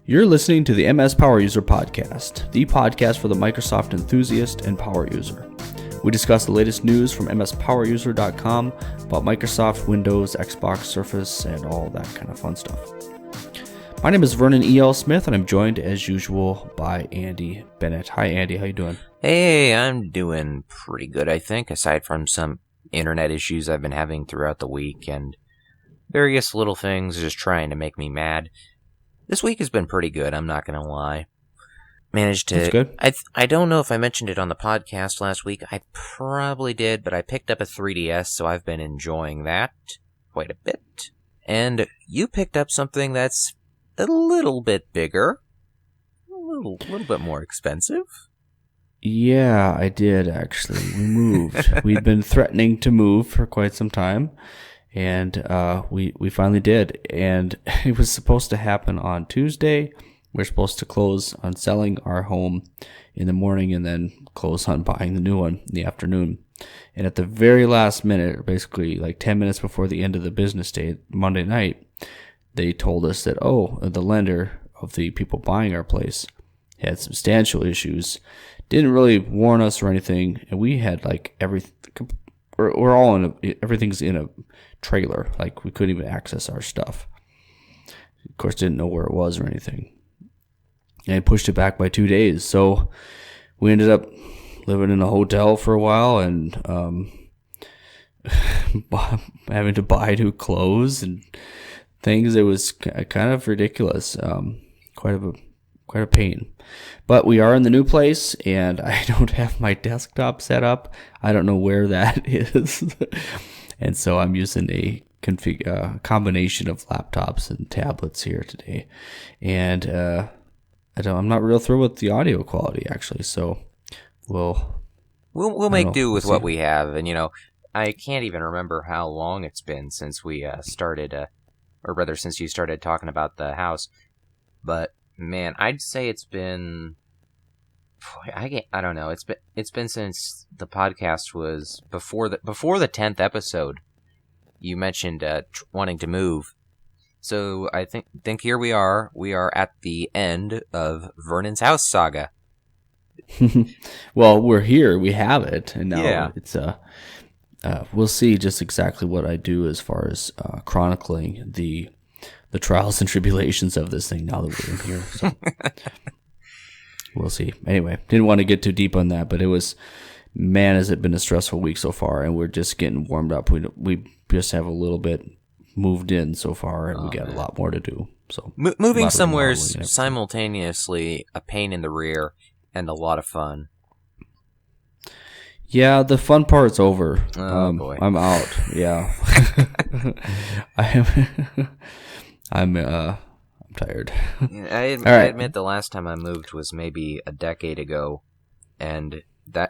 You're listening to the MS Power User Podcast, the podcast for the Microsoft enthusiast and power user. We discuss the latest news from mspoweruser.com about Microsoft, Windows, Xbox, Surface, and all that kind of fun stuff. My name is Vernon E.L. Smith, and I'm joined, as usual, by Andy Bennett. Hi, Andy. How you doing? Hey, I'm doing pretty good, I think, aside from some internet issues I've been having throughout the week and various little things just trying to make me mad. This week has been pretty good, I'm not going to lie. Managed to... That's good. I don't know if I mentioned it on the podcast last week. I probably did, but I picked up a 3DS, so I've been enjoying that quite a bit. And you picked up something that's a little bit bigger, a little bit more expensive. Yeah, I did, actually. We moved. We'd been threatening to move for quite some time, and we finally did. And it was supposed to happen on Tuesday. We're supposed to close on selling our home in the morning and then close on buying the new one in the afternoon. And at the very last minute, basically like 10 minutes before the end of the business day, Monday night, they told us that, the lender of the people buying our place had substantial issues. Didn't really warn us or anything, and we had like everything. We're all everything's in a trailer. Like we couldn't even access our stuff. Of course, didn't know where it was or anything, and I pushed it back by 2 days. So we ended up living in a hotel for a while and having to buy new clothes and things. It was kind of ridiculous. Quite a pain. But we are in the new place, and I don't have my desktop set up. I don't know where that is. And so I'm using a combination of laptops and tablets here today. And I'm not real thrilled with the audio quality, actually. So we'll make do with what we have. And, I can't even remember how long it's been since we started, or rather since you started talking about the house. But man, I'd say it's been. I don't know. It's been since the podcast was before the 10th episode. You mentioned wanting to move, so I think here we are. We are at the end of Vernon's house saga. Well, we're here. We have it, and now it's we'll see just exactly what I do as far as chronicling the trials and tribulations of this thing now that we're in here. So. We'll see. Anyway, didn't want to get too deep on that, but it was, man, has it been a stressful week so far, and we're just getting warmed up. We just have a little bit moved in so far, and we got a lot more to do. So moving somewhere is simultaneously a pain in the rear and a lot of fun. Yeah, the fun part's over. Oh, boy. I'm out. Yeah. I'm tired. I admit the last time I moved was maybe a decade ago, and the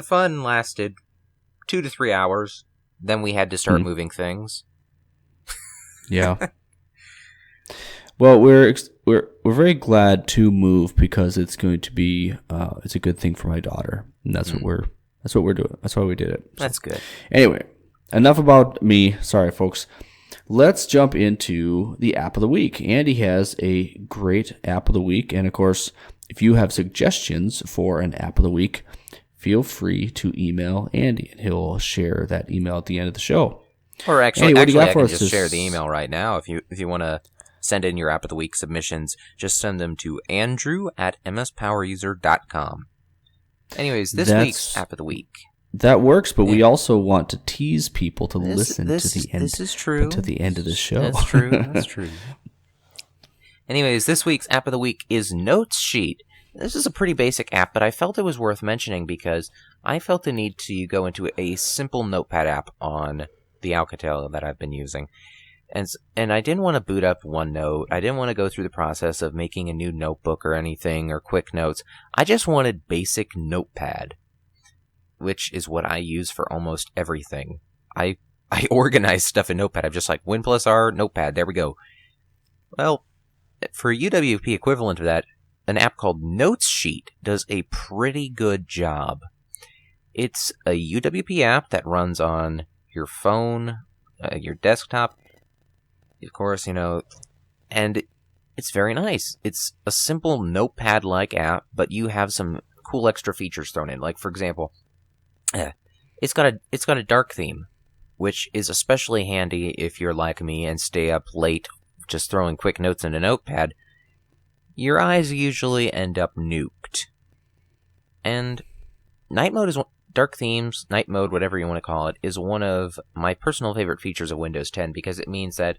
fun lasted 2 to 3 hours. Then we had to start moving things. Yeah. Well, we're very glad to move because it's going to be it's a good thing for my daughter, and that's what we're doing. That's why we did it. So. That's good. Anyway, enough about me. Sorry, folks. Let's jump into the app of the week. Andy has a great app of the week. And, of course, if you have suggestions for an app of the week, feel free to email Andy, and he'll share that email at the end of the show. Or actually I can just share the email right now. If you want to send in your app of the week submissions, just send them to andrew@mspoweruser.com. Anyways, this week's app of the week. That works, but we also want to tease people to listen to the end. This is true. To the end of the show. That's true. That's true. Anyways, this week's app of the week is Notes Sheet. This is a pretty basic app, but I felt it was worth mentioning because I felt the need to go into a simple notepad app on the Alcatel that I've been using. And I didn't want to boot up OneNote. I didn't want to go through the process of making a new notebook or anything or quick notes. I just wanted basic notepad, which is what I use for almost everything. I organize stuff in Notepad. I'm just like, Win+R, Notepad, there we go. Well, for UWP equivalent of that, an app called Notes Sheet does a pretty good job. It's a UWP app that runs on your phone, your desktop, of course, and It's very nice. It's a simple notepad-like app, but you have some cool extra features thrown in. Like, for example, it's got a dark theme, which is especially handy if you're like me and stay up late just throwing quick notes in a notepad. Your eyes usually end up nuked. And dark themes, night mode, whatever you want to call it, is one of my personal favorite features of Windows 10 because it means that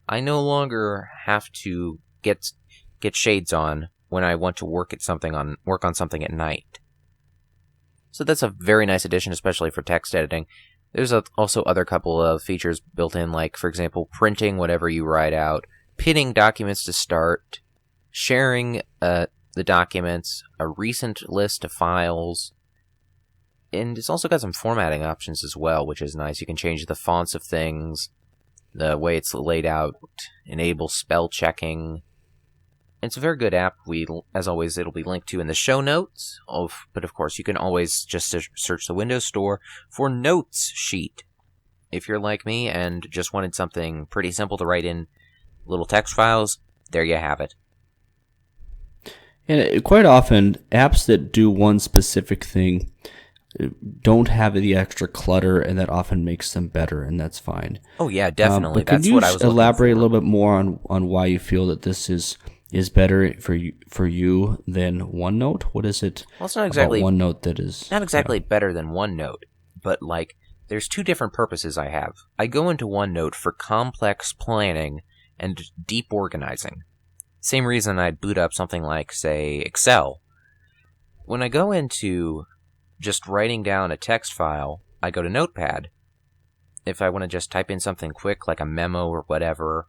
I no longer have to get shades on when I want to work on something at night. So that's a very nice addition, especially for text editing. There's also other couple of features built in, like, for example, printing whatever you write out, pinning documents to start, sharing the documents, a recent list of files, and it's also got some formatting options as well, which is nice. You can change the fonts of things, the way it's laid out, enable spell checking. It's a very good app. As always, it'll be linked to in the show notes. But of course, you can always just search the Windows Store for Notes Sheet. If you're like me and just wanted something pretty simple to write in little text files, there you have it. And quite often, apps that do one specific thing don't have the extra clutter, and that often makes them better, and that's fine. Oh yeah, definitely. But could you elaborate a little bit more on why you feel that this is better for you than OneNote? What is it? Well, it's not exactly about OneNote that is not exactly better than OneNote, but like there's two different purposes I have. I go into OneNote for complex planning and deep organizing. Same reason I'd boot up something like, say, Excel. When I go into just writing down a text file, I go to Notepad. If I want to just type in something quick, like a memo or whatever,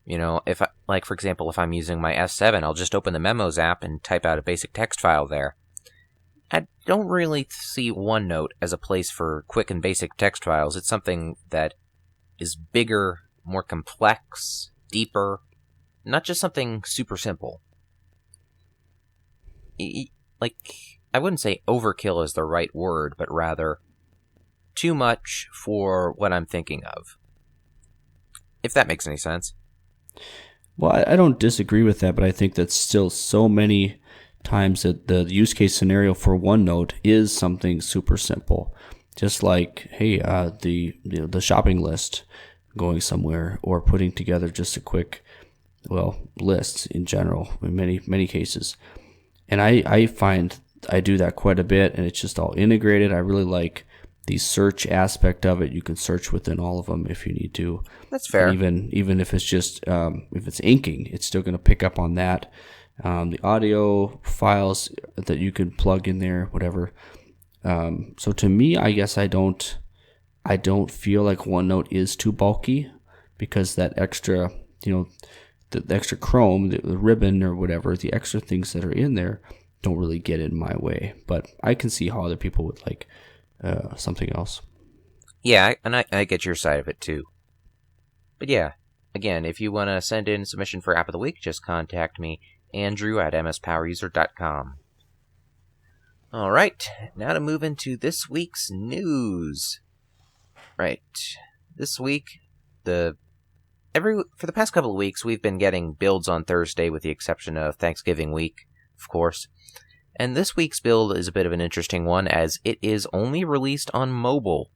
for example, if I'm using my S7, I'll just open the Memos app and type out a basic text file there. I don't really see OneNote as a place for quick and basic text files. It's something that is bigger, more complex, deeper, not just something super simple. I wouldn't say overkill is the right word, but rather too much for what I'm thinking of. If that makes any sense. Well, I don't disagree with that, but I think that still so many times that the use case scenario for OneNote is something super simple. Just like, hey, the shopping list going somewhere, or putting together just a quick, lists in general in many cases. And I find I do that quite a bit, and it's just all integrated. I really like the search aspect of it. You can search within all of them if you need to. That's fair. And even if it's just if it's inking, it's still going to pick up on that. The audio files that you can plug in there, whatever. So to me, I guess I don't feel like OneNote is too bulky, because that extra, the extra Chrome, the ribbon or whatever, the extra things that are in there don't really get in my way. But I can see how other people would like something else. Yeah, and I get your side of it too. But yeah, again, if you want to send in a submission for App of the Week, just contact me, Andrew at mspoweruser.com. Alright, now to move into this week's news. Right, this week, for the past couple of weeks, we've been getting builds on Thursday, with the exception of Thanksgiving week, of course. And this week's build is a bit of an interesting one, as it is only released on mobile.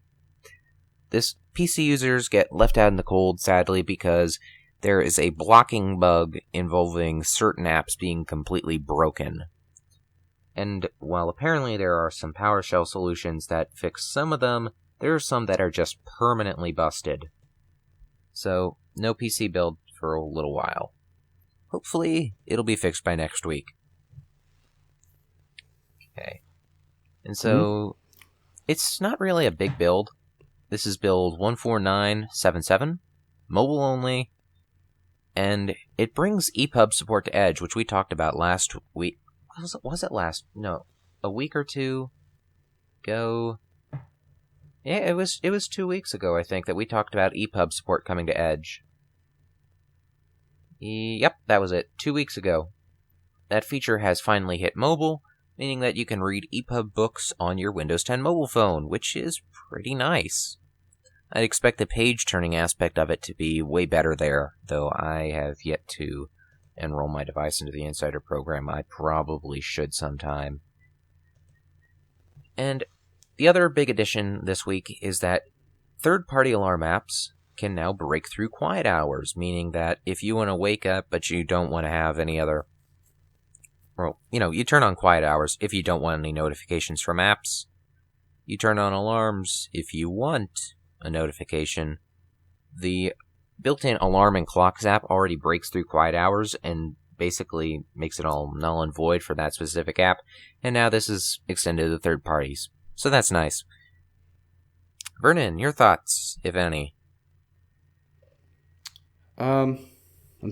This PC users get left out in the cold, sadly, because there is a blocking bug involving certain apps being completely broken. And while apparently there are some PowerShell solutions that fix some of them, there are some that are just permanently busted. So, no PC build for a little while. Hopefully, it'll be fixed by next week. Okay. And so, It's not really a big build. This is build 14977, mobile only, and it brings EPUB support to Edge, which we talked about last week. Was it last? No, a week or two ago. Yeah, it was 2 weeks ago, I think, that we talked about EPUB support coming to Edge. Yep, that was it. 2 weeks ago. That feature has finally hit mobile, meaning that you can read EPUB books on your Windows 10 mobile phone, which is pretty nice. I'd expect the page-turning aspect of it to be way better there, though I have yet to enroll my device into the Insider program. I probably should sometime. And the other big addition this week is that third-party alarm apps can now break through quiet hours, meaning that if you want to wake up but you don't want to have any other... Well, you turn on quiet hours if you don't want any notifications from apps. You turn on alarms if you want a notification. The built-in alarm and clocks app already breaks through quiet hours and basically makes it all null and void for that specific app. And now this is extended to third parties. So that's nice. Vernon, your thoughts, if any? I'm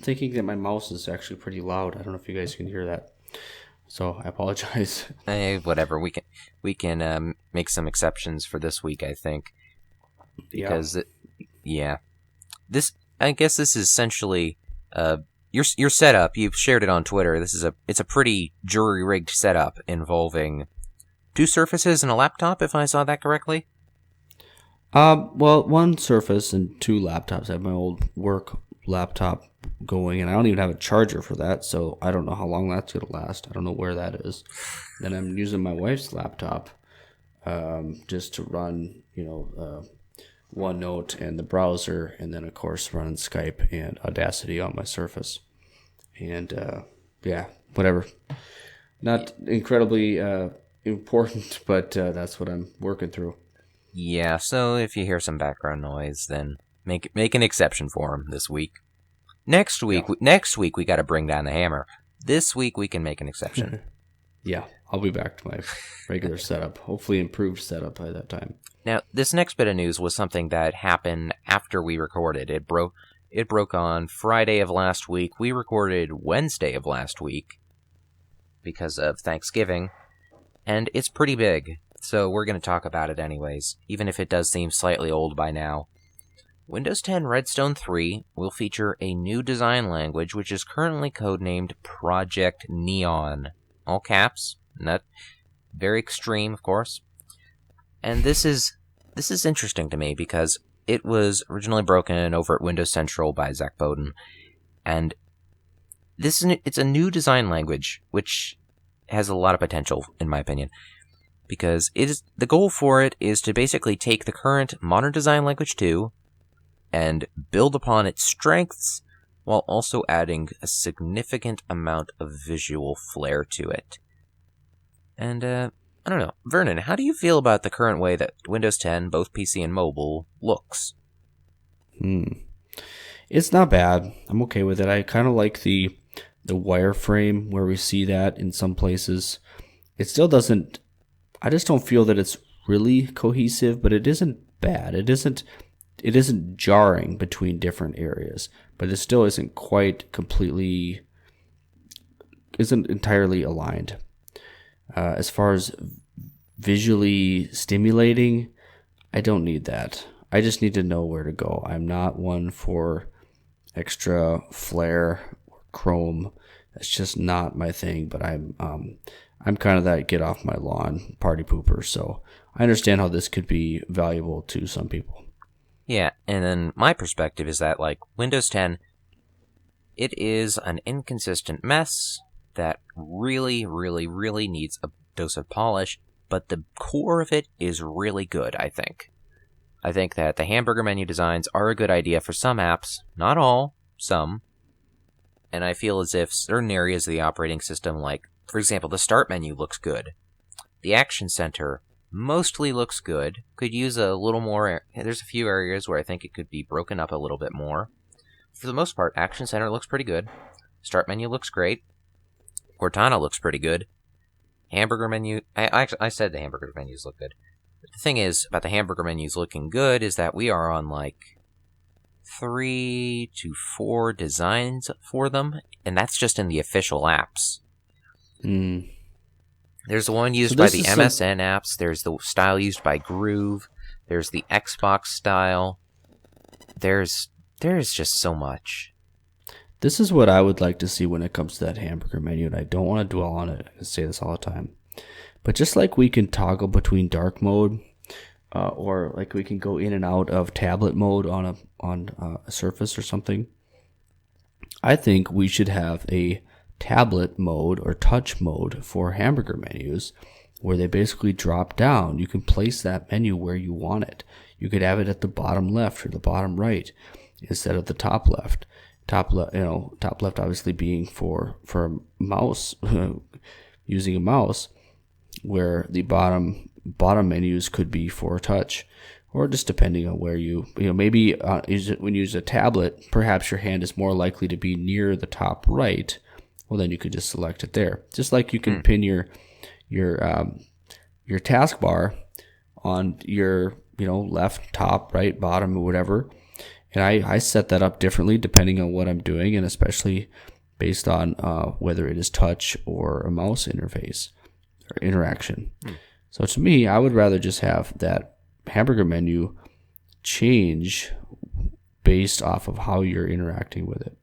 thinking that my mouse is actually pretty loud. I don't know if you guys can hear that. So I apologize. Whatever. We can make some exceptions for this week, I think. Because I guess this is essentially your setup. You've shared it on Twitter. It's a pretty jury-rigged setup involving 2 Surfaces and a laptop, if I saw that correctly. Well, 1 Surface and 2 laptops. I have my old work laptop going, and I don't even have a charger for that, so I don't know how long that's going to last. I don't know where that is. Then I'm using my wife's laptop just to run, OneNote and the browser, and then, of course, running Skype and Audacity on my Surface. And, whatever. Not incredibly important, but that's what I'm working through. Yeah, so if you hear some background noise, then make an exception for him this week. Next week we got to bring down the hammer. This week we can make an exception. Yeah, I'll be back to my regular setup. Hopefully improved setup by that time. Now, this next bit of news was something that happened after we recorded. It broke on Friday of last week. We recorded Wednesday of last week because of Thanksgiving, and it's pretty big. So we're going to talk about it anyways, even if it does seem slightly old by now. Windows 10 Redstone 3 will feature a new design language which is currently codenamed Project Neon. All caps, not very extreme, of course. And this is interesting to me because it was originally broken over at Windows Central by Zach Bowden. And it's a new design language which has a lot of potential, in my opinion. Because the goal for it is to basically take the current modern design language 2 and build upon its strengths while also adding a significant amount of visual flair to it. And, I don't know. Vernon, how do you feel about the current way that Windows 10, both PC and mobile, looks? It's not bad. I'm okay with it. I kind of like the wireframe where we see that in some places. It still doesn't... I just don't feel that it's really cohesive, but it isn't bad. It isn't jarring between different areas, but it still isn't entirely aligned. As far as visually stimulating, I don't need that. I just need to know where to go. I'm not one for extra flair or chrome. That's just not my thing, but I'm kind of that get off my lawn party pooper, so I understand how this could be valuable to some people. Yeah, and then my perspective is that, like, Windows 10, it is an inconsistent mess that really, really, really needs a dose of polish, but the core of it is really good, I think. I think that the hamburger menu designs are a good idea for some apps, not all, some, and I feel as if certain areas of the operating system, like, for example, the start menu looks good. The Action Center mostly looks good. Could use a little more... There's a few areas where I think it could be broken up a little bit more. For the most part, Action Center looks pretty good. Start menu looks great. Cortana looks pretty good. Hamburger menu... I said the hamburger menus look good. But the thing is, about the hamburger menus looking good, is that we are on, like, 3 to 4 designs for them, and that's just in the official apps. There's the one used by the MSN apps. There's the style used by Groove. There's the Xbox style. There's just so much. This is what I would like to see when it comes to that hamburger menu, and I don't want to dwell on it. I say this all the time. But just like we can toggle between dark mode, or like we can go in and out of tablet mode on a Surface or something, I think we should have a tablet mode or touch mode for hamburger menus where they basically drop down. You can place that menu where you want it. You could have it at the bottom left or the bottom right instead of the top left. Top left obviously being for a mouse, using a mouse, where the bottom menus could be for touch. Or just depending on where maybe when you use a tablet, perhaps your hand is more likely to be near the top right. Well, then you could just select it there. Just like you can pin your taskbar on your left, top, right, bottom, or whatever. And I set that up differently depending on what I'm doing, and especially based on whether it is touch or a mouse interface or interaction. So to me, I would rather just have that hamburger menu change based off of how you're interacting with it.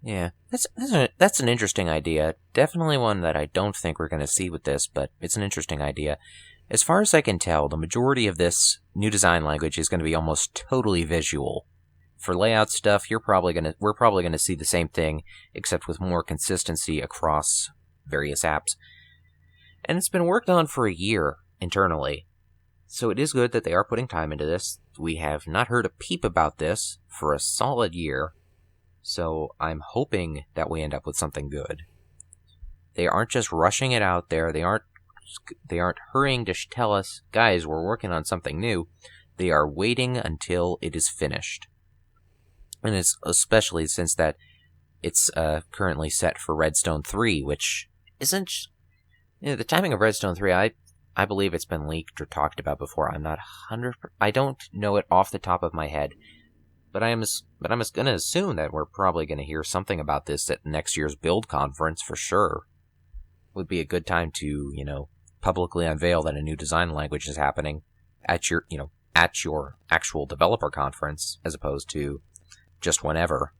Yeah, that's an interesting idea. Definitely one that I don't think we're going to see with this, but it's an interesting idea. As far as I can tell, the majority of this new design language is going to be almost totally visual. For layout stuff, we're probably going to see the same thing, except with more consistency across various apps. And it's been worked on for a year internally. So it is good that they are putting time into this. We have not heard a peep about this for a solid year. So I'm hoping that we end up with something good. They aren't just rushing it out there. They aren't hurrying to tell us, guys, we're working on something new. They are waiting until it is finished. And it's especially since that it's currently set for Redstone 3, which isn't... the timing of Redstone 3, I believe it's been leaked or talked about before. I'm not 100%. I don't know it off the top of my head, but I'm going to assume that we're probably going to hear something about this at next year's build conference for sure. Would be a good time to publicly unveil that a new design language is happening at your actual developer conference as opposed to just whenever.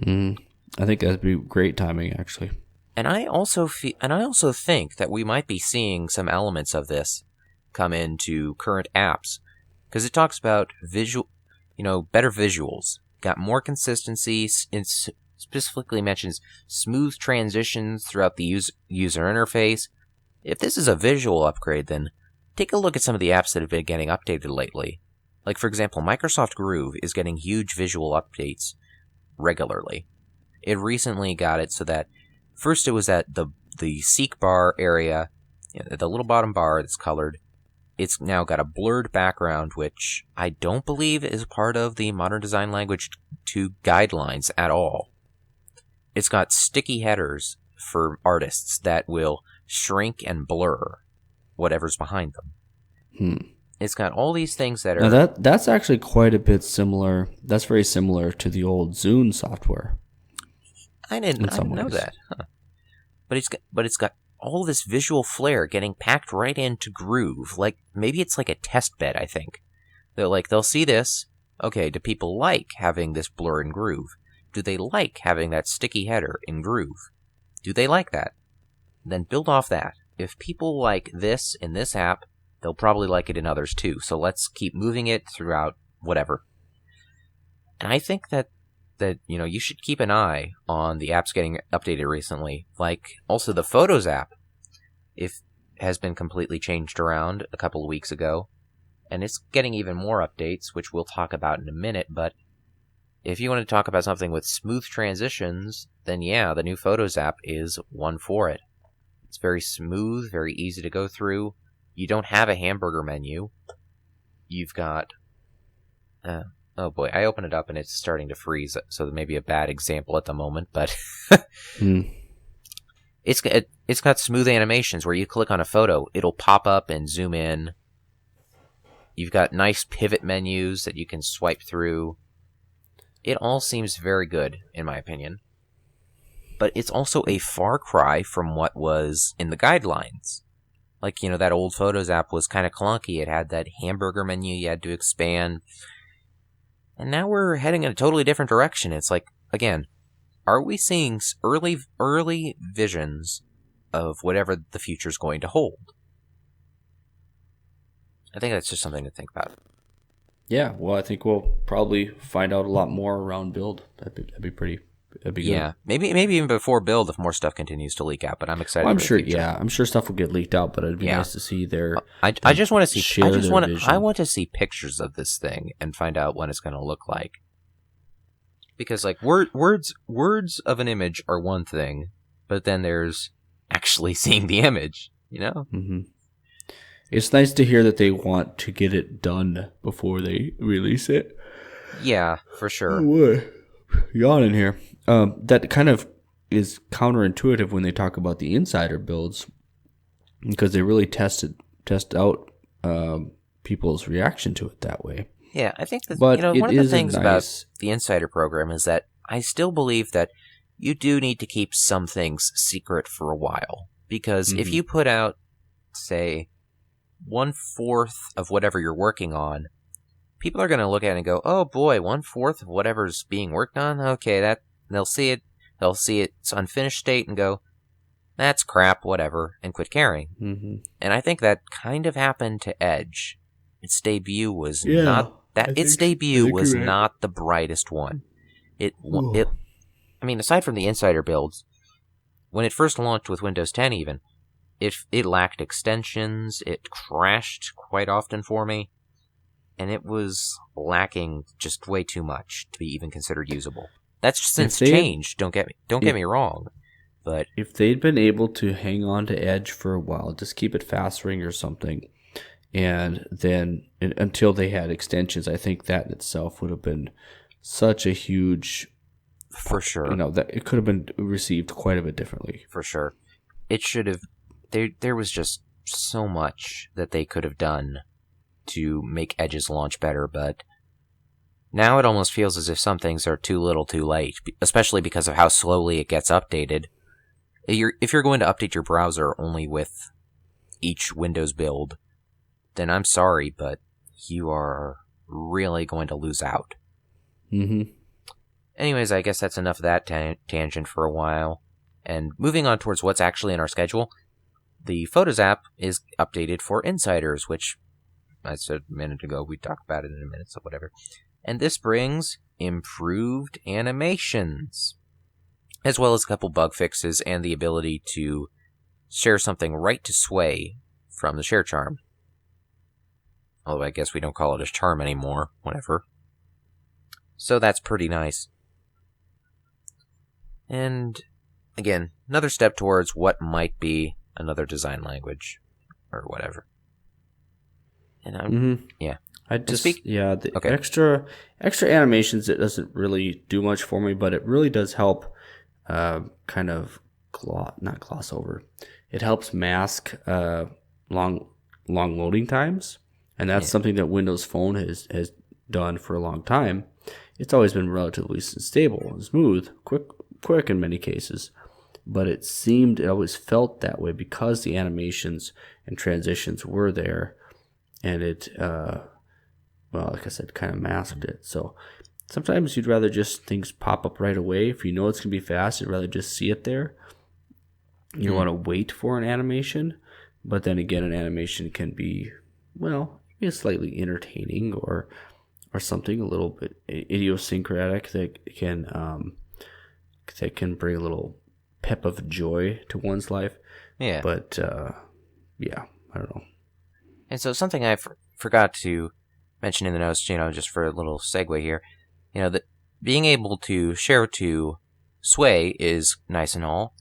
I think that'd be great timing, actually. And I also think that we might be seeing some elements of this come into current apps, because it talks about better visuals, got more consistency, and specifically mentions smooth transitions throughout the user interface. If this is a visual upgrade, then take a look at some of the apps that have been getting updated lately. Like, for example, Microsoft Groove is getting huge visual updates regularly. It recently got it so that first it was at the seek bar area, the little bottom bar that's colored. It's now got a blurred background, which I don't believe is part of the Modern Design Language 2 guidelines at all. It's got sticky headers for artists that will shrink and blur whatever's behind them. It's got all these things that are... Now that's actually quite a bit similar. That's very similar to the old Zune software. I didn't know that. Huh. But it's got all this visual flair getting packed right into Groove. Like, maybe it's like a test bed, I think. They'll see this. Okay, do people like having this blur in Groove? Do they like having that sticky header in Groove? Do they like that? Then build off that. If people like this in this app, they'll probably like it in others too. So let's keep moving it throughout whatever. And I think that you should keep an eye on the apps getting updated recently. Like, also the Photos app, has been completely changed around a couple of weeks ago. And it's getting even more updates, which we'll talk about in a minute. But if you want to talk about something with smooth transitions, then yeah, the new Photos app is one for it. It's very smooth, very easy to go through. You don't have a hamburger menu. You've got... oh boy, I open it up and it's starting to freeze, so that may be a bad example at the moment, but... It's got smooth animations where you click on a photo, it'll pop up and zoom in. You've got nice pivot menus that you can swipe through. It all seems very good, in my opinion. But it's also a far cry from what was in the guidelines. Like, that old Photos app was kind of clunky. It had that hamburger menu you had to expand. And now we're heading in a totally different direction. It's like, again, are we seeing early visions of whatever the future's going to hold? I think that's just something to think about. Yeah, well, I think we'll probably find out a lot more around build. That'd be pretty. That'd be good. Yeah, maybe even before build if more stuff continues to leak out. But I'm excited Well, I'm for the sure. future. Yeah, I'm sure stuff will get leaked out, but it'd be Yeah, nice to see their. I just want to see. Share their vision. I want to see pictures of this thing and find out what it's going to look like. Because like words of an image are one thing, but then there's actually seeing the image. You know. Mm-hmm. It's nice to hear that they want to get it done before they release it. Yeah, for sure. Oh, yawning here. That kind of is counterintuitive when they talk about the insider builds, because they really test out people's reaction to it that way. Yeah, I think that But one of the things nice... about the insider program is that I still believe that you do need to keep some things secret for a while. Because if you put out, say, 1/4 of whatever you're working on, people are going to look at it and go, "Oh boy, 1/4 of whatever's being worked on. Okay, that they'll see its unfinished state and go, that's crap, whatever, and quit caring." Mm-hmm. And I think that kind of happened to Edge. Its debut was not the brightest one. I mean, aside from the insider builds, when it first launched with Windows 10 even, it lacked extensions, it crashed quite often for me, and it was lacking just way too much to be even considered usable. That's since changed, don't get me wrong, but if they'd been able to hang on to Edge for a while, just keep it fast ring or something, and then until they had extensions, I think that in itself would have been such a huge... For sure. That it could have been received quite a bit differently. For sure. It should have... There was just so much that they could have done to make Edge's launch better, but now it almost feels as if some things are too little too late, especially because of how slowly it gets updated. If you're going to update your browser only with each Windows build, then I'm sorry, but you are really going to lose out. Mm-hmm. Anyways, I guess that's enough of that tangent for a while. And moving on towards what's actually in our schedule, the Photos app is updated for insiders, which I said a minute ago. We talk about it in a minute, so whatever. And this brings improved animations, as well as a couple bug fixes and the ability to share something right to Sway from the share charm. Although I guess we don't call it a charm anymore, whatever. So that's pretty nice. And again, another step towards what might be another design language or whatever. And yeah. The extra animations, it doesn't really do much for me, but it really does help kind of not gloss over. It helps mask long loading times, and that's something that Windows Phone has done for a long time. It's always been relatively stable and smooth, quick in many cases, but it always felt that way because the animations and transitions were there, and it, like I said, kind of masked it. So sometimes you'd rather just things pop up right away. If you know it's going to be fast, you'd rather just see it there. You don't want to wait for an animation, but then again, an animation can be, slightly entertaining or something a little bit idiosyncratic that can bring a little pep of joy to one's life. Yeah. But, I don't know. And so something I forgot to mention in the notes, just for a little segue here, that being able to share to Sway is nice and all,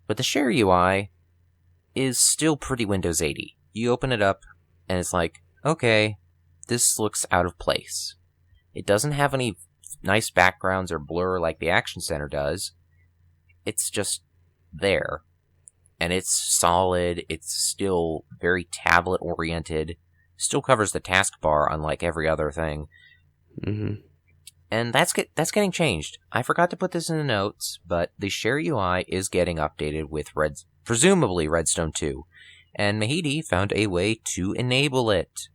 but the share UI is still pretty Windows 80. You open it up, and it's like, okay, this looks out of place. It doesn't have any nice backgrounds or blur like the Action Center does. It's just there. And it's solid. It's still very tablet-oriented. Still covers the taskbar, unlike every other thing. Mm-hmm. And that's getting changed. I forgot to put this in the notes, but the Share UI is getting updated with presumably Redstone 2. And Mahidi found a way to enable it,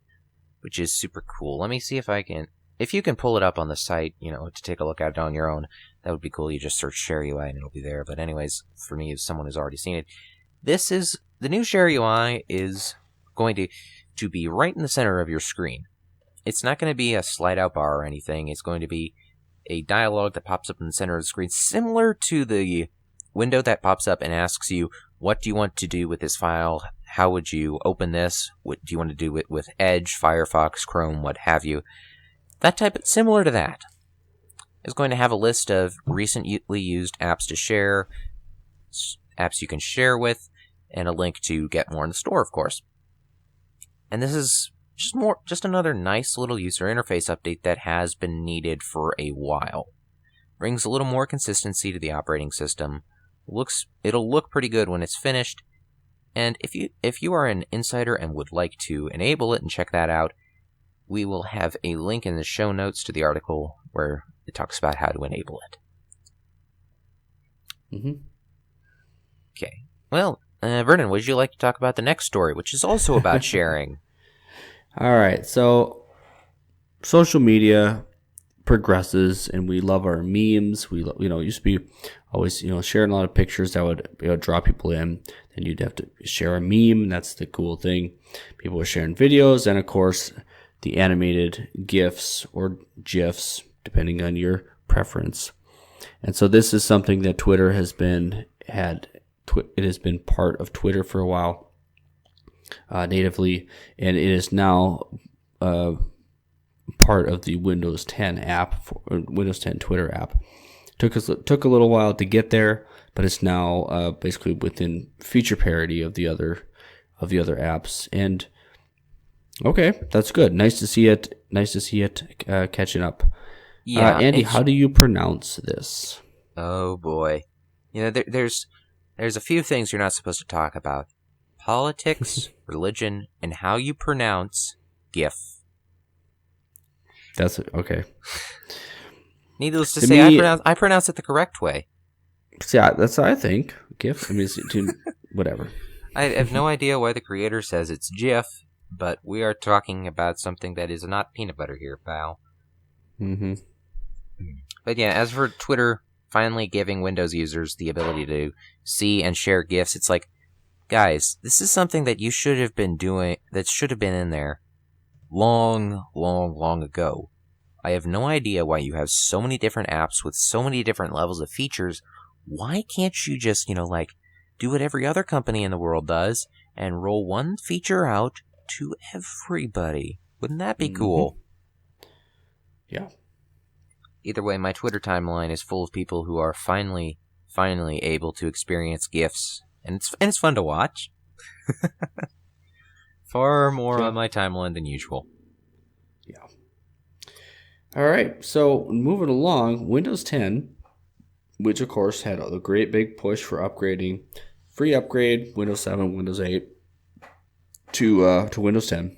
which is super cool. Let me see if you can pull it up on the site, to take a look at it on your own. That would be cool. You just search Share UI and it'll be there. But anyways, for me, if someone has already seen it, the new Share UI is going to be right in the center of your screen. it's not going to be a slide-out bar or anything. It's going to be a dialogue that pops up in the center of the screen, similar to the window that pops up and asks you, what do you want to do with this file? How would you open this? What do you want to do it with Edge, Firefox, Chrome, what have you? That type, similar to that. Is going to have a list of recently used apps to share, apps you can share with, and a link to get more in the store, of course. And this is just another nice little user interface update that has been needed for a while. Brings a little more consistency to the operating system. It'll look pretty good when it's finished. And if you are an insider and would like to enable it and check that out, we will have a link in the show notes to the article where it talks about how to enable it. Mm-hmm. Okay. Well, Vernon, would you like to talk about the next story, which is also about sharing? All right. So, social media progresses, and we love our memes. We, it used to be always, sharing a lot of pictures that would draw people in. Then you'd have to share a meme. That's the cool thing. People were sharing videos, and of course, the animated GIFs or GIFs, depending on your preference. And so this is something that Twitter has been it has been part of Twitter for a while, natively, and it is now part of the Windows 10 app, Windows 10 Twitter app. Took a little while to get there, but it's now basically within feature parity of the other apps. And okay, that's good. Nice to see it. Catching up. Yeah, Andy, how do you pronounce this? Oh boy, there's a few things you're not supposed to talk about: politics, religion, and how you pronounce GIF. That's okay. Needless to say, I pronounce it the correct way. Yeah, that's what I think. GIF. I mean, whatever. I have no idea why the creator says it's GIF, but we are talking about something that is not peanut butter here, pal. Mm-hmm. But yeah, as for Twitter finally giving Windows users the ability to see and share GIFs, it's like, guys, this is something that you should have been doing, that should have been in there long, long, long ago. I have no idea why you have so many different apps with so many different levels of features. Why can't you just, do what every other company in the world does and roll one feature out to everybody? Wouldn't that be cool? Yeah. Either way, my Twitter timeline is full of people who are finally able to experience GIFs, and it's fun to watch. Far more on my timeline than usual. Yeah. All right, so moving along, Windows 10, which of course had a great big push for upgrading, free upgrade, Windows 7, Windows 8 to Windows 10.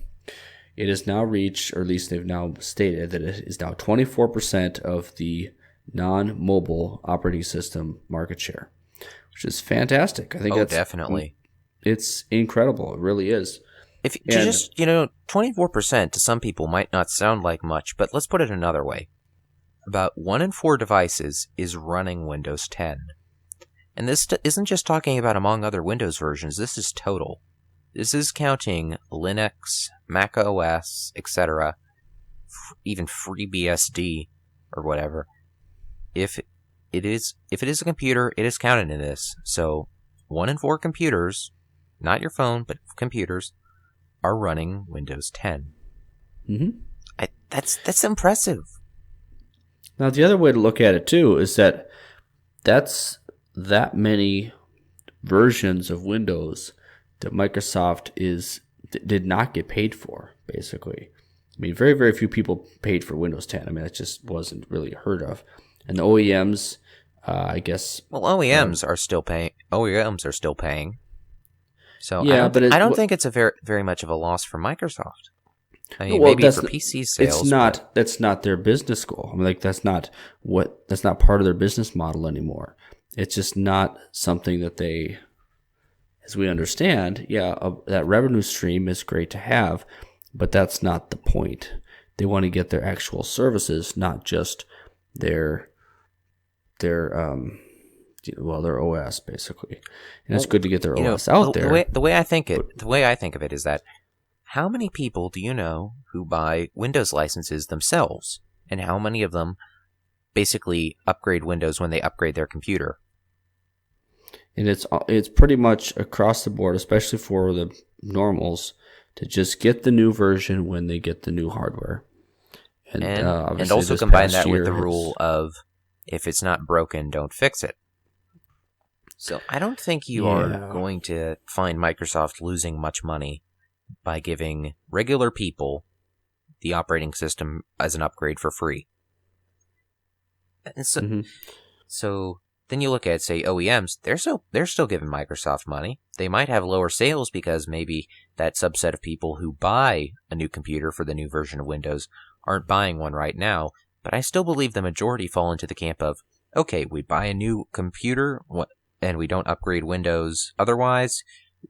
It has now reached, or at least they've now stated that it is now 24% of the non-mobile operating system market share, which is fantastic. I think that's definitely. It's incredible. It really is. If 24% to some people might not sound like much, but let's put it another way. About 1 in 4 devices is running Windows 10. And this isn't just talking about among other Windows versions, this is total. This is counting Linux, Mac OS, etc., even FreeBSD or whatever. If it is a computer, it is counted in this. So 1 in 4 computers, not your phone, but computers, are running Windows 10. Mm-hmm. That's impressive. Now, the other way to look at it, too, is that's that many versions of Windows that Microsoft did not get paid for, basically. I mean, very, very few people paid for Windows 10. I mean, that just wasn't really heard of. And the OEMs, I guess... Well, OEMs are still paying. OEMs are still paying. So yeah, I don't think it's a very, very much of a loss for Microsoft. I mean, maybe for PC sales. That's not their business goal. I mean, like that's not part of their business model anymore. It's just not something that they, as we understand, that revenue stream is great to have, but that's not the point. They want to get their actual services, not just their OS, basically. And it's good to get their OS out there. The way I think of it is that how many people do you know who buy Windows licenses themselves? And how many of them basically upgrade Windows when they upgrade their computer? And it's pretty much across the board, especially for the normals, to just get the new version when they get the new hardware. And also combine that with the rule of, if it's not broken, don't fix it. So I don't think you are going to find Microsoft losing much money by giving regular people the operating system as an upgrade for free. And so then you look at, say, OEMs, they're still giving Microsoft money. They might have lower sales because maybe that subset of people who buy a new computer for the new version of Windows aren't buying one right now, but I still believe the majority fall into the camp of, okay, we buy a new computer and we don't upgrade Windows otherwise.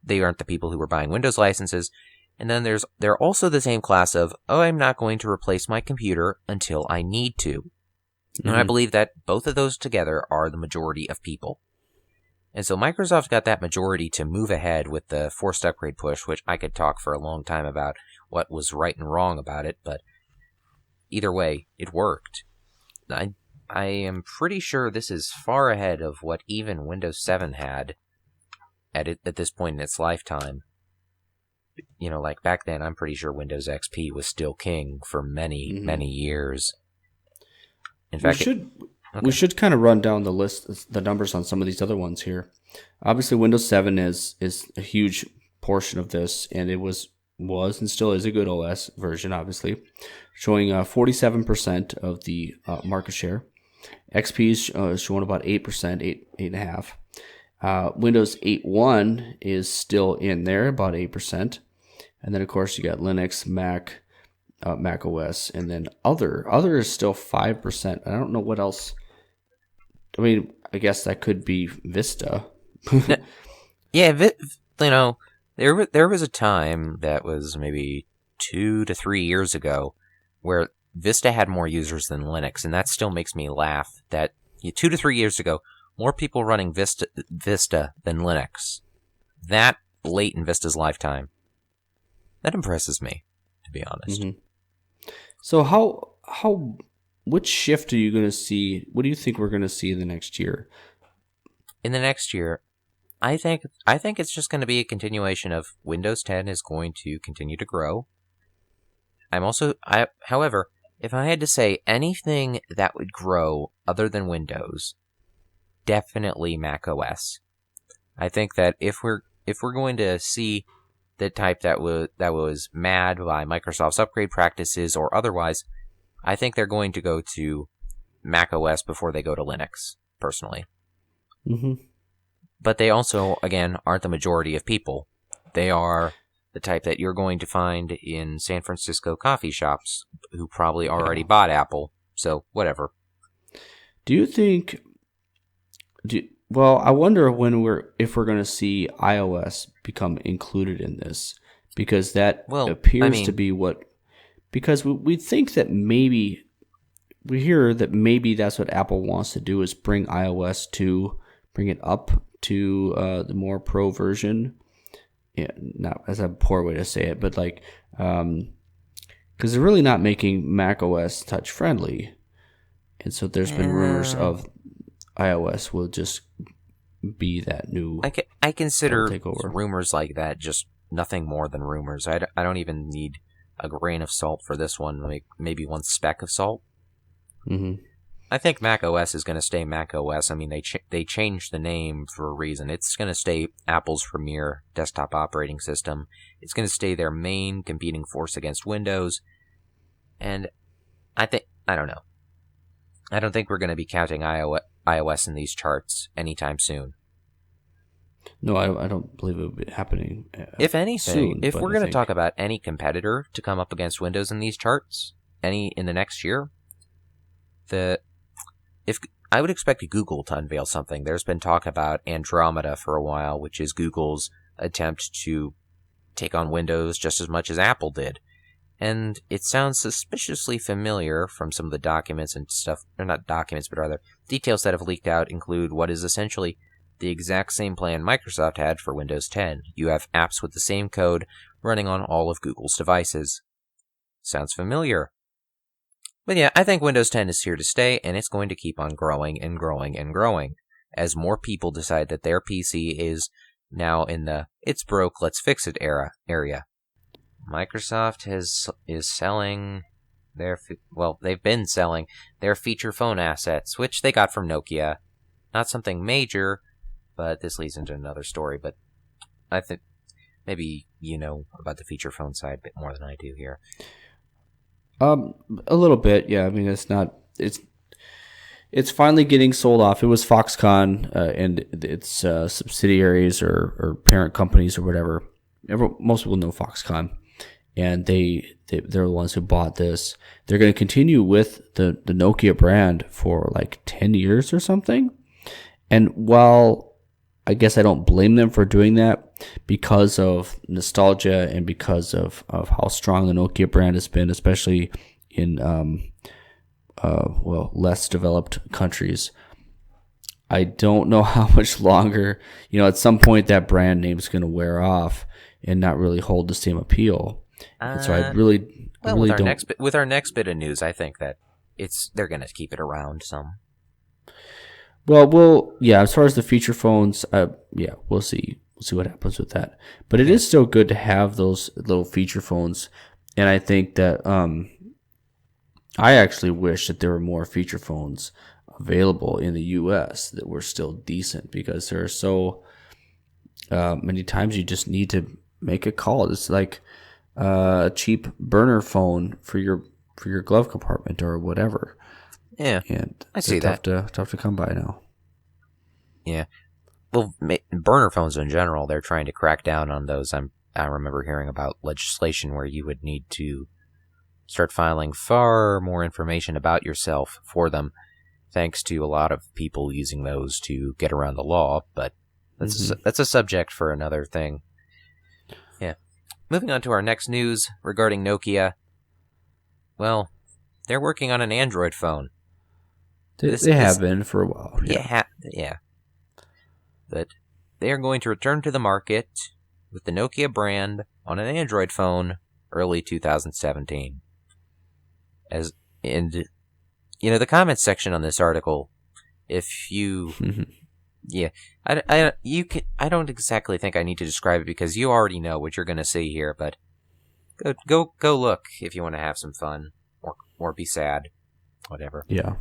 They aren't the people who are buying Windows licenses. And then they're also the same class of, oh, I'm not going to replace my computer until I need to. And I believe that both of those together are the majority of people. And so Microsoft got that majority to move ahead with the forced upgrade push, which I could talk for a long time about what was right and wrong about it, but either way, it worked. I am pretty sure this is far ahead of what even Windows 7 had at this point in its lifetime. You know, like back then, I'm pretty sure Windows XP was still king for many, many years. In fact, we should kind of run down the list, the numbers on some of these other ones here. Obviously, Windows 7 is a huge portion of this, and it was and still is a good OS version, obviously, showing 47% of the market share. XP is showing about 8%, 8.5%. Windows 8.1 is still in there, about 8%. And then, of course, you got Linux, Mac, Mac OS, and then other is still 5%. I don't know what else. I mean, I guess that could be Vista. Yeah, there was a time that was maybe 2 to 3 years ago where Vista had more users than Linux, and that still makes me laugh that 2 to 3 years ago, more people running Vista than Linux. That late in Vista's lifetime. That impresses me, to be honest. So which shift are you going to see? What do you think we're going to see in the next year? In the next year, I think it's just going to be a continuation of Windows 10 is going to continue to grow. However, if I had to say anything that would grow other than Windows, definitely Mac OS. I think that if we're going to see the type that was mad by Microsoft's upgrade practices or otherwise, I think they're going to go to Mac OS before they go to Linux, personally. But they also, again, aren't the majority of people. They are the type that you're going to find in San Francisco coffee shops who probably already bought Apple, so whatever. Do you think... Well, I wonder if we're going to see iOS become included in this, because that appears to be what. Because we think that maybe we hear that maybe that's what Apple wants to do, is bring it up to the more pro version. Yeah, not as a poor way to say it, but like because they're really not making Mac OS touch friendly, and so there's been rumors of iOS will just be that new. I consider rumors like that just nothing more than rumors. I don't even need a grain of salt for this one, like maybe one speck of salt. I think Mac OS is going to stay Mac OS. I mean, they changed the name for a reason. It's going to stay Apple's premier desktop operating system. It's going to stay their main competing force against Windows. And I don't know. I don't think we're going to be counting iOS in these charts anytime soon. No, I don't believe it will be happening. If anything, soon, if we're going to talk about any competitor to come up against Windows in these charts, in the next year, if I would expect Google to unveil something. There's been talk about Andromeda for a while, which is Google's attempt to take on Windows just as much as Apple did. And it sounds suspiciously familiar from some of the documents and stuff, or not documents, but rather details that have leaked out include what is essentially the exact same plan Microsoft had for Windows 10. You have apps with the same code running on all of Google's devices. Sounds familiar. But yeah, I think Windows 10 is here to stay, and it's going to keep on growing and growing and growing as more people decide that their PC is now in the "it's broke, let's fix it" area. Microsoft is selling they've been selling their feature phone assets, which they got from Nokia. Not something major, but this leads into another story. But I think maybe you know about the feature phone side a bit more than I do here. A little bit, yeah. I mean, it's finally getting sold off. It was Foxconn and its subsidiaries or parent companies or whatever. Most people know Foxconn, and they're the ones who bought this. They're going to continue with the Nokia brand for like 10 years or something. And while I guess I don't blame them for doing that because of nostalgia and because of how strong the Nokia brand has been, especially in less developed countries. I don't know how much longer, at some point that brand name is going to wear off and not really hold the same appeal. And so I really don't. With our next bit of news, I think that they're going to keep it around some. Well, as far as the feature phones, we'll see. We'll see what happens with that. But it is still good to have those little feature phones. And I think that I actually wish that there were more feature phones available in the U.S. that were still decent, because there are so many times you just need to make a call. It's like a cheap burner phone for your glove compartment or whatever. Yeah, and I see that. Tough to come by now. Yeah, well, burner phones in general, they're trying to crack down on those. I remember hearing about legislation where you would need to start filing far more information about yourself for them, thanks to a lot of people using those to get around the law. But that's a subject for another thing. Yeah. Moving on to our next news regarding Nokia. Well, they're working on an Android phone. They have been for a while. Yeah. But they are going to return to the market with the Nokia brand on an Android phone early 2017. The comments section on this article, if you, I don't exactly think I need to describe it because you already know what you're going to see here. But go look if you want to have some fun or be sad, whatever. Yeah.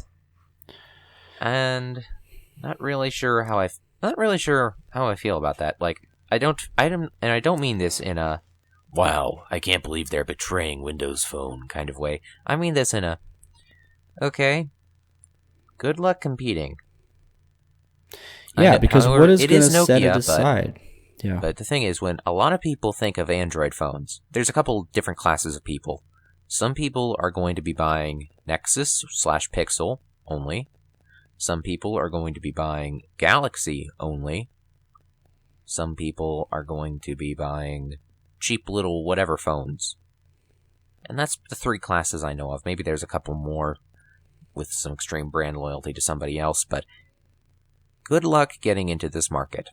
And not really sure how I feel about that. Like, I don't mean this in a "wow, I can't believe they're betraying Windows Phone" kind of way. I mean this in a okay, good luck competing. Yeah, because however, what is going to set it aside? But the thing is, when a lot of people think of Android phones, there's a couple different classes of people. Some people are going to be buying Nexus/Pixel only. Some people are going to be buying Galaxy only. Some people are going to be buying cheap little whatever phones. And that's the three classes I know of. Maybe there's a couple more with some extreme brand loyalty to somebody else, but good luck getting into this market.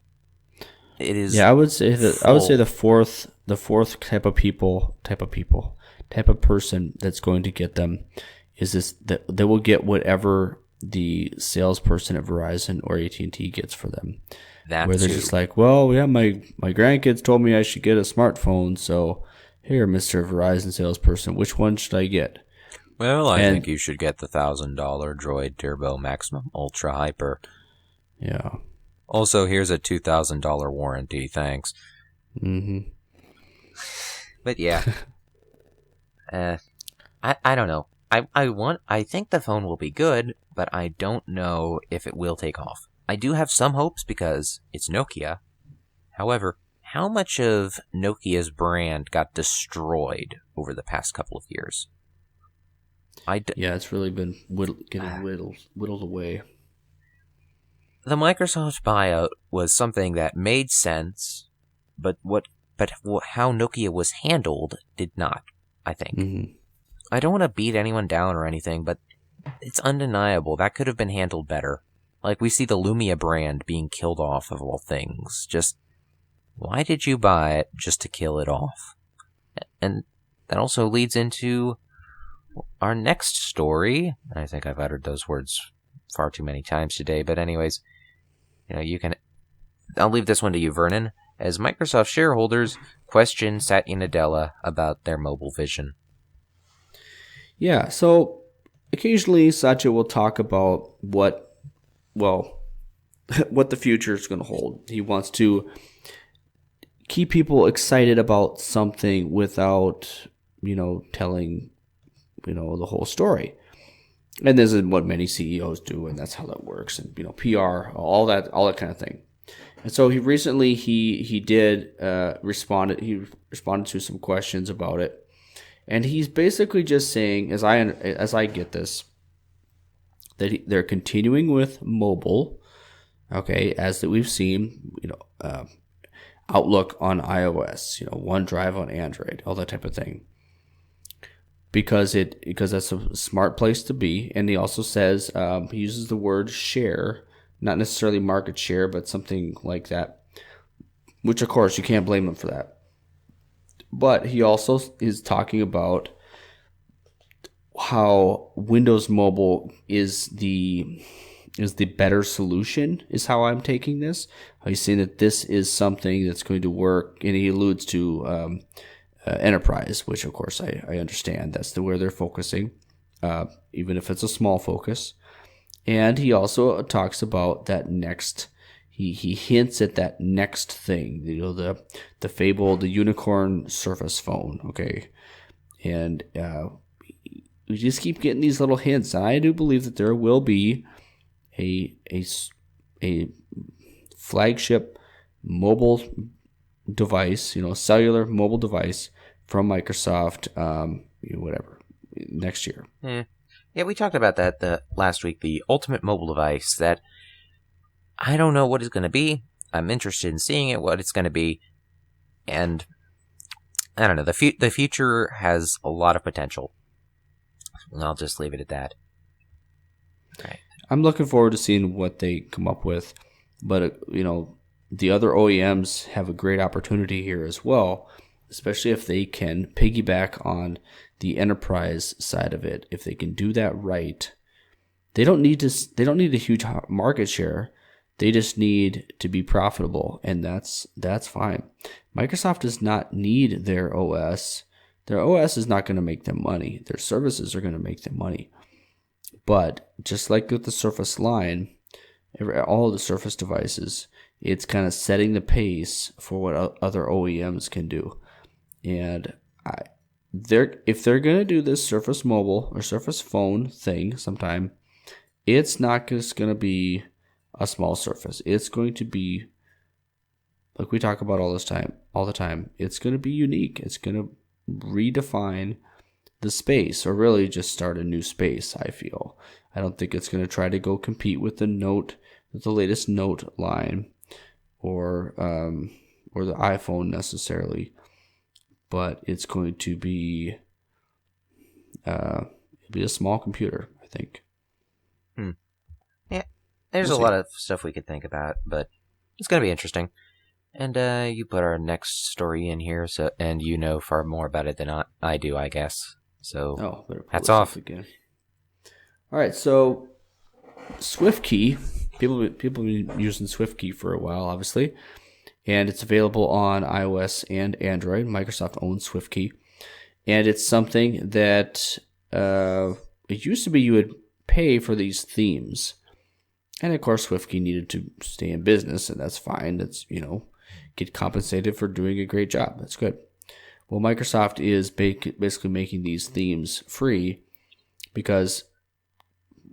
It is. Yeah, I would say the fourth type of person that's going to get them is this, that they will get whatever the salesperson at Verizon or AT&T gets for them. Where they're just like, well, yeah, my grandkids told me I should get a smartphone, so here, Mr. Verizon salesperson, which one should I get? Well, I think you should get the $1,000 Droid Turbo Maximum Ultra Hyper. Yeah. Also, here's a $2,000 warranty, thanks. Mm-hmm. But yeah. I don't know. I think the phone will be good, but I don't know if it will take off. I do have some hopes because it's Nokia. However, how much of Nokia's brand got destroyed over the past couple of years? It's really been getting whittled away. The Microsoft buyout was something that made sense, but how Nokia was handled did not, I think. Mm-hmm. I don't want to beat anyone down or anything, but it's undeniable that could have been handled better. Like, we see the Lumia brand being killed off of all things. Just, why did you buy it just to kill it off? And that also leads into our next story. I think I've uttered those words far too many times today, but anyways, I'll leave this one to you, Vernon, as Microsoft shareholders question Satya Nadella about their mobile vision. Yeah, so occasionally Satya will talk about what the future is going to hold. He wants to keep people excited about something without, telling, the whole story. And this is what many CEOs do, and that's how that works. And, PR, all that kind of thing. And so he recently did responded to some questions about it. And he's basically just saying, as I get this, that they're continuing with mobile, okay, as that we've seen, Outlook on iOS, OneDrive on Android, all that type of thing, because that's a smart place to be. And he also says he uses the word share, not necessarily market share, but something like that, which of course you can't blame him for that. But he also is talking about how Windows Mobile is the better solution, is how I'm taking this. He's saying that this is something that's going to work, and he alludes to enterprise, which of course I understand. That's where they're focusing, even if it's a small focus. And he also talks about that next. He hints at that next thing, the fabled, the unicorn Surface phone. Okay, and we just keep getting these little hints, and I do believe that there will be a flagship mobile device, cellular mobile device from Microsoft, next year. Yeah, we talked about that last week, the ultimate mobile device that I don't know what it's going to be. I'm interested in seeing it, what it's going to be. And I don't know, the future has a lot of potential. And I'll just leave it at that. Right. I'm looking forward to seeing what they come up with. But, the other OEMs have a great opportunity here as well, especially if they can piggyback on the enterprise side of it. If they can do that right, they don't need a huge market share. They just need to be profitable, and that's fine. Microsoft does not need their OS. Their OS is not going to make them money. Their services are going to make them money. But just like with the Surface line, all of the Surface devices, it's kind of setting the pace for what other OEMs can do. And if they're going to do this Surface Mobile or Surface Phone thing sometime, it's not just going to be a small Surface. It's going to be, like we talk about all the time, it's going to be unique. It's going to redefine the space, or really just start a new space, I feel. I don't think it's going to try to go compete with the latest Note line or the iPhone necessarily, but it's going to be it'll be a small computer, I think. Yeah, there's a lot of stuff we could think about, but it's going to be interesting. And you put our next story in here, and you know far more about it than I do, I guess. So, hats off. Again. All right, so Swiftkey, people have been using Swiftkey for a while, obviously, and it's available on iOS and Android. Microsoft owns Swiftkey, and it's something that it used to be you would pay for these themes, and of course Swiftkey needed to stay in business, and that's fine. That's get compensated for doing a great job. That's good. Well, Microsoft is basically making these themes free because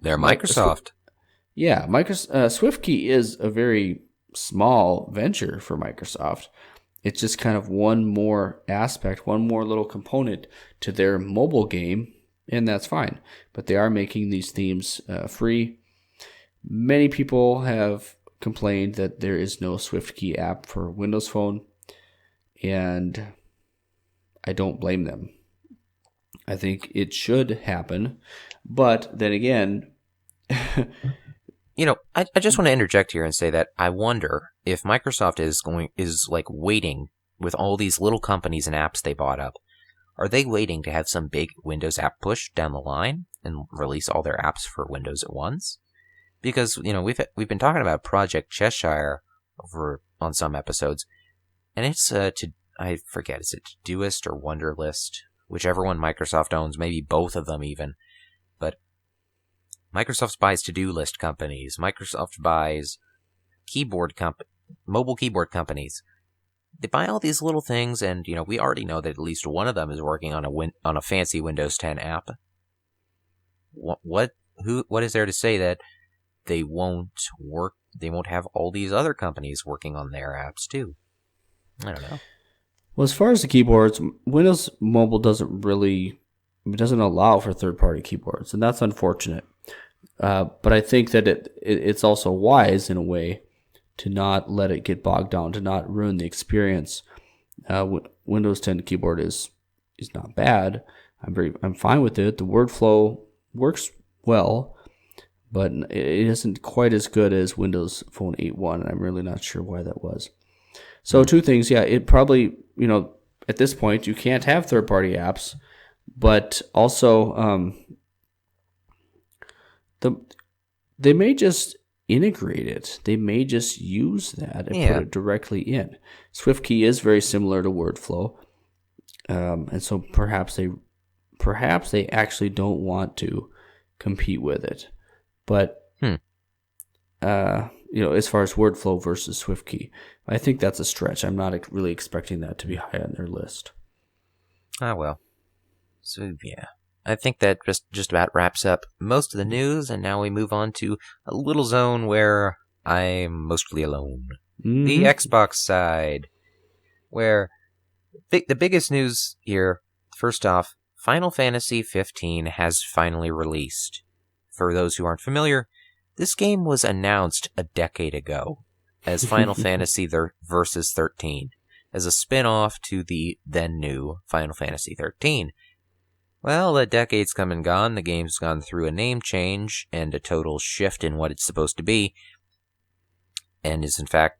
they're Microsoft. Yeah, Swiftkey is a very small venture for Microsoft. It's just kind of one more aspect, one more little component to their mobile game, and that's fine. But they are making these themes free. Many people have complained that there is no Swiftkey app for Windows Phone, and I don't blame them. I think it should happen, but then again, I just want to interject here and say that I wonder if Microsoft is like waiting with all these little companies and apps they bought up. Are they waiting to have some big Windows app push down the line and release all their apps for Windows at once? Because we've been talking about Project Cheshire over on some episodes, and it's I forget, is it Todoist or Wunderlist, whichever one Microsoft owns, maybe both of them even. But Microsoft buys to-do list companies. Microsoft buys mobile keyboard companies. They buy all these little things, and we already know that at least one of them is working on a fancy Windows 10 app. What is there to say that they won't have all these other companies working on their apps too? I don't know. Well, as far as the keyboards, Windows Mobile doesn't allow for third-party keyboards, and that's unfortunate. But I think that it's also wise in a way to not let it get bogged down, to not ruin the experience. Windows 10 keyboard is not bad. I'm fine with it. The word flow works well, but it isn't quite as good as Windows Phone 8.1, and I'm really not sure why that was. So two things, it probably, at this point you can't have third-party apps, but also they may just integrate it. They may just use that and put it directly in. Swiftkey is very similar to WordFlow, and so perhaps they actually don't want to compete with it. But as far as WordFlow versus Swiftkey, I think that's a stretch. I'm not really expecting that to be high on their list. Ah, well. So, yeah. I think that just about wraps up most of the news, and now we move on to a little zone where I'm mostly alone. Mm-hmm. The Xbox side, where the biggest news here, first off, Final Fantasy 15 has finally released. For those who aren't familiar, this game was announced a decade ago as Final Fantasy Versus 13, as a spin-off to the then-new Final Fantasy 13. Well, a decade's come and gone. The game's gone through a name change and a total shift in what it's supposed to be. And is, in fact,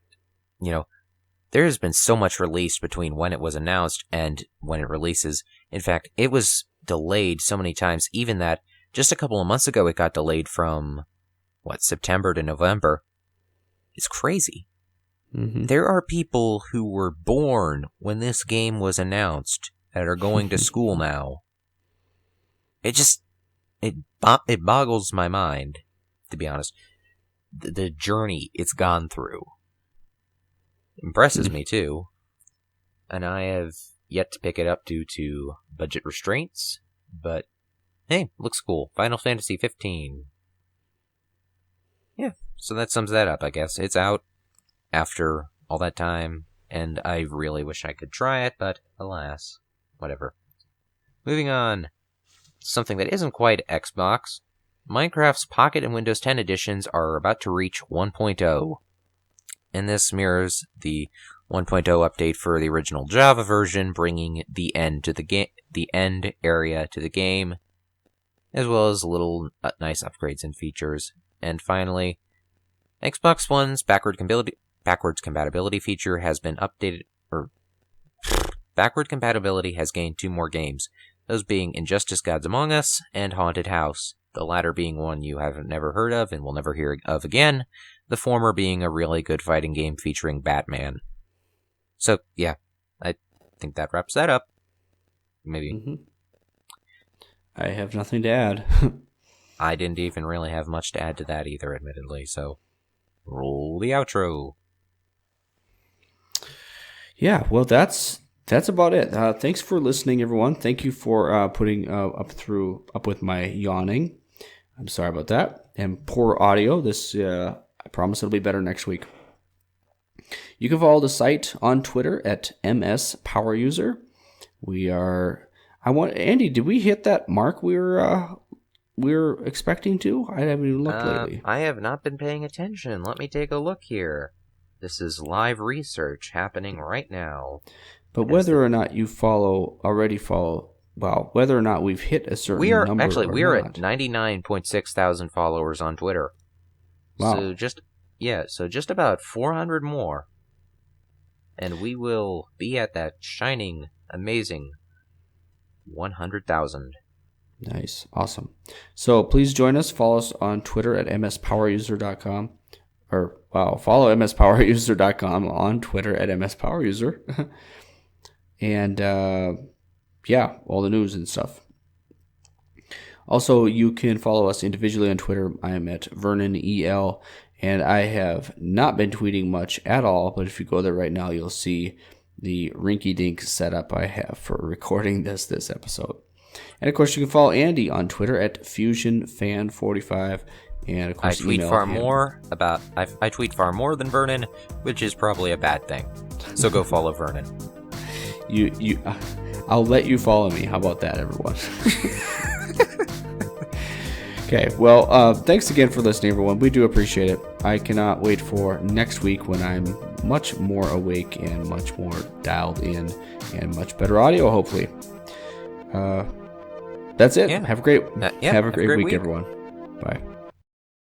there has been so much released between when it was announced and when it releases. In fact, it was delayed so many times, even that just a couple of months ago it got delayed from, September to November. It's crazy. Mm-hmm. There are people who were born when this game was announced that are going to school now. It boggles my mind, to be honest. The journey it's gone through impresses me too, and I have yet to pick it up due to budget restraints. But hey, looks cool. Final Fantasy 15. Yeah, so that sums that up, I guess. It's out after all that time, and I really wish I could try it, but alas, whatever. Moving on. Something that isn't quite Xbox. Minecraft's Pocket and Windows 10 editions are about to reach 1.0. And this mirrors the 1.0 update for the original Java version, bringing the end area to the game, as well as little nice upgrades and features. And finally, Xbox One's backwards compatibility feature has been updated, backward compatibility has gained 2 more games, those being Injustice Gods Among Us and Haunted House, the latter being one you haven't never heard of and will never hear of again, the former being a really good fighting game featuring Batman. So, yeah, I think that wraps that up. Maybe. Mm-hmm. I have nothing to add. I didn't even really have much to add to that either, admittedly, so roll the outro. Yeah, well, that's about it. Thanks for listening, everyone. Thank you for putting up with my yawning. I'm sorry about that. And poor audio. I promise it'll be better next week. You can follow the site on Twitter at MSPowerUser. Andy, did we hit that mark we were expecting to? I haven't even looked lately. I have not been paying attention. Let me take a look here. This is live research happening right now. But whether or not you whether or not we've hit a certain number we're at 99.6 thousand followers on Twitter. Wow. So just about 400 more, and we will be at that shining, amazing 100,000. Nice. Awesome. So please join us. Follow us on Twitter at mspoweruser.com. Follow mspoweruser.com on Twitter at mspoweruser. And all the news and stuff. Also, you can follow us individually on Twitter. I am at Vernon EL, and I have not been tweeting much at all, but if you go there right now, you'll see the rinky-dink setup I have for recording this episode. And of course, you can follow Andy on Twitter at FusionFan45. And of course, I tweet I tweet far more than Vernon, which is probably a bad thing. So go follow Vernon. I'll let you follow me. How about that, everyone? Okay, well, thanks again for listening, everyone. We do appreciate it. I cannot wait for next week when I'm much more awake and much more dialed in and much better audio, hopefully. That's it. Yeah. Have a great week, week. everyone. Bye.